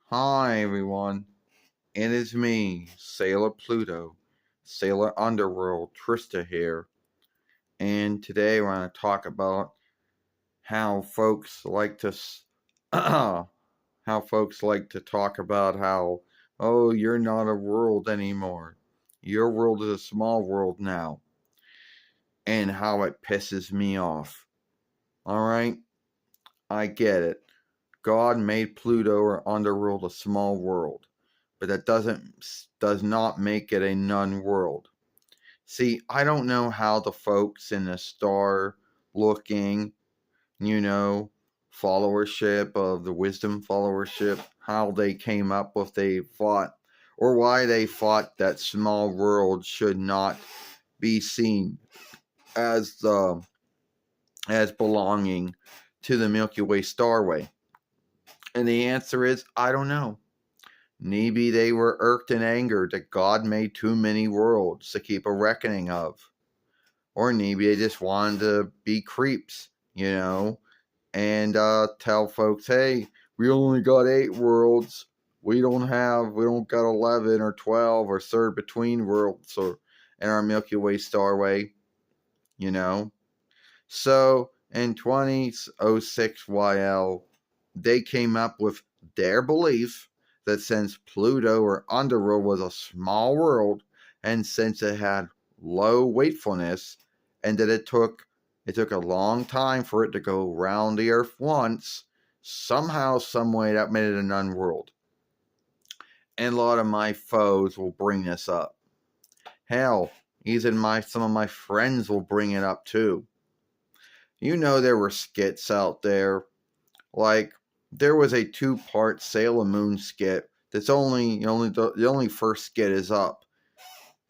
Hi everyone, it is me, Sailor Pluto, Sailor Underworld, Trista here, and today we're going to talk about how folks like to how folks like to talk about how, oh, you're not a world anymore. Your world is a small world now, and how it pisses me off. All right, I get it. God made Pluto or Underworld a small world, but that does not make it a non world. See, I don't know how the folks in the star looking, you know, followership of the wisdom followership, how they came up with they thought or why they thought that small world should not be seen as as belonging to the Milky Way starway. And the answer is I don't know. Maybe they were irked and angered that God made too many worlds to keep a reckoning of. Or maybe they just wanted to be creeps, and tell folks, hey, we only got 8 worlds. We don't got 11 or 12 or third between worlds or in our Milky Way starway, you know. So in 2006 YL, they came up with their belief that since Pluto or Underworld was a small world, and since it had low wakefulness, and that it took a long time for it to go round the Earth once, somehow, some way that made it a non world. And a lot of my foes will bring this up. Hell, even some of my friends will bring it up too. There were skits out there. Like, there was a 2-part Sailor Moon skit that's the only first skit is up.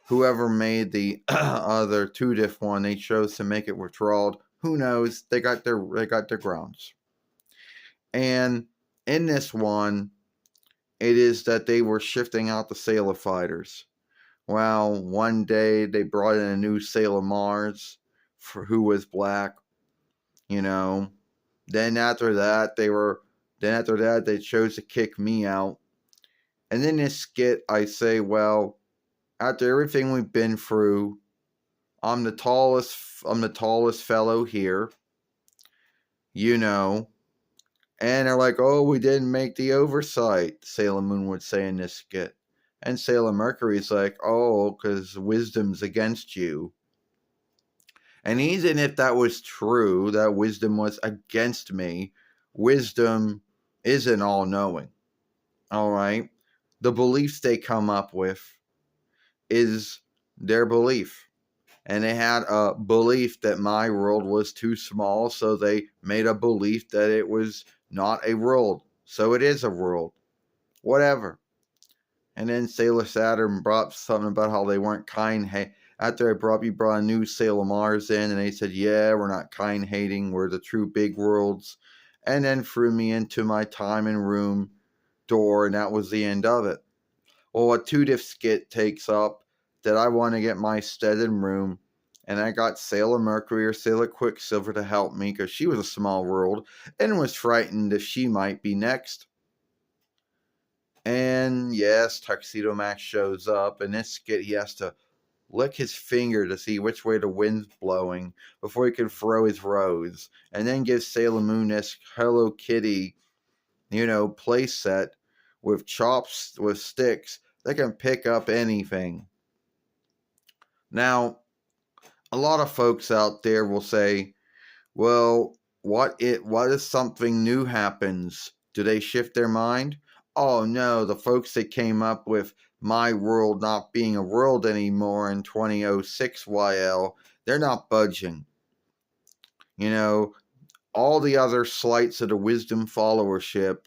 Whoever made the other 2-diff one, they chose to make it withdrawal. Who knows? They got their grounds. And in this one, it is that they were shifting out the Sailor fighters. Well, one day they brought in a new Sailor Mars who was black, you know. Then after that, they chose to kick me out. And in this skit, I say, well, after everything we've been through, I'm the tallest fellow here, you know. And they're like, oh, we didn't make the oversight, Sailor Moon would say in this skit. And Sailor Mercury's like, oh, because wisdom's against you. And even if that was true, that wisdom was against me, wisdom isn't all knowing. All right. The beliefs they come up with is their belief. And they had a belief that my world was too small, so they made a belief that it was not a world. So it is a world. Whatever. And then Sailor Saturn brought something about how they weren't kind. After you brought a new Sailor Mars in, and they said, yeah, we're not kind hating, we're the true big worlds. And then threw me into my time and room door, and that was the end of it. Well, a 2-diff skit takes up that I want to get my Steadin room, and I got Sailor Mercury or Sailor Quicksilver to help me because she was a small world and was frightened if she might be next. And yes, Tuxedo Max shows up. In this skit, he has to lick his finger to see which way the wind's blowing before he can throw his rose, and then give Sailor Moon this Hello Kitty, play set with sticks that can pick up anything. Now, a lot of folks out there will say, well, what if something new happens? Do they shift their mind? Oh no, the folks that came up with my world not being a world anymore in 2006 YL, they're not budging. All the other slights of the wisdom followership,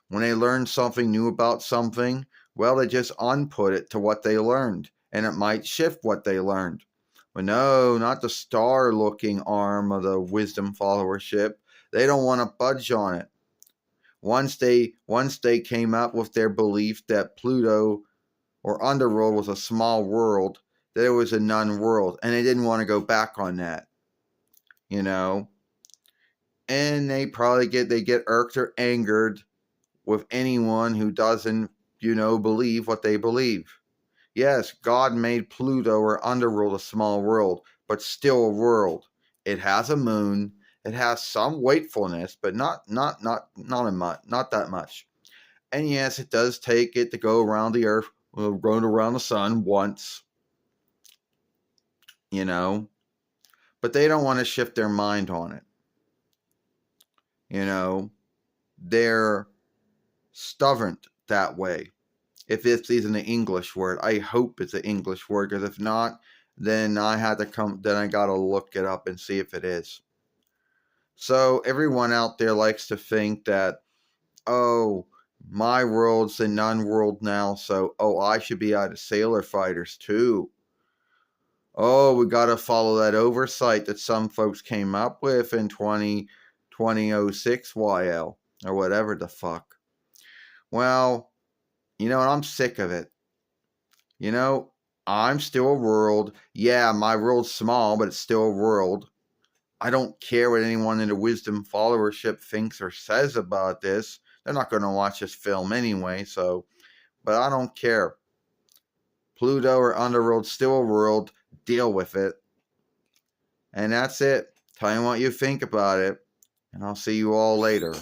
when they learn something new about something, well, they just unput it to what they learned, and it might shift what they learned. But no, not the star-looking arm of the wisdom followership. They don't want to budge on it. Once they came up with their belief that Pluto or Underworld was a small world, that it was a non-world, and they didn't want to go back on that. And they probably get irked or angered with anyone who doesn't, believe what they believe. Yes, God made Pluto or Underworld a small world, but still a world. It has a moon. It has some wakefulness, but not that much. And yes, it does take it to go around the Earth, going around the sun once, but they don't want to shift their mind on it. They're stubborn that way. If this isn't an English word, I hope it's an English word, because if not, then I gotta look it up and see if it is. So everyone out there likes to think that, oh, my world's a non-world now, so I should be out of sailor fighters too. Oh, we gotta follow that oversight that some folks came up with in 2006 YL or whatever the fuck. Well, I'm sick of it. I'm still a world. Yeah, my world's small, but it's still a world. I don't care what anyone in the wisdom followership thinks or says about this. They're not going to watch this film anyway, but I don't care. Pluto or Underworld, still a world. Deal with it. And that's it. Tell me what you think about it. And I'll see you all later.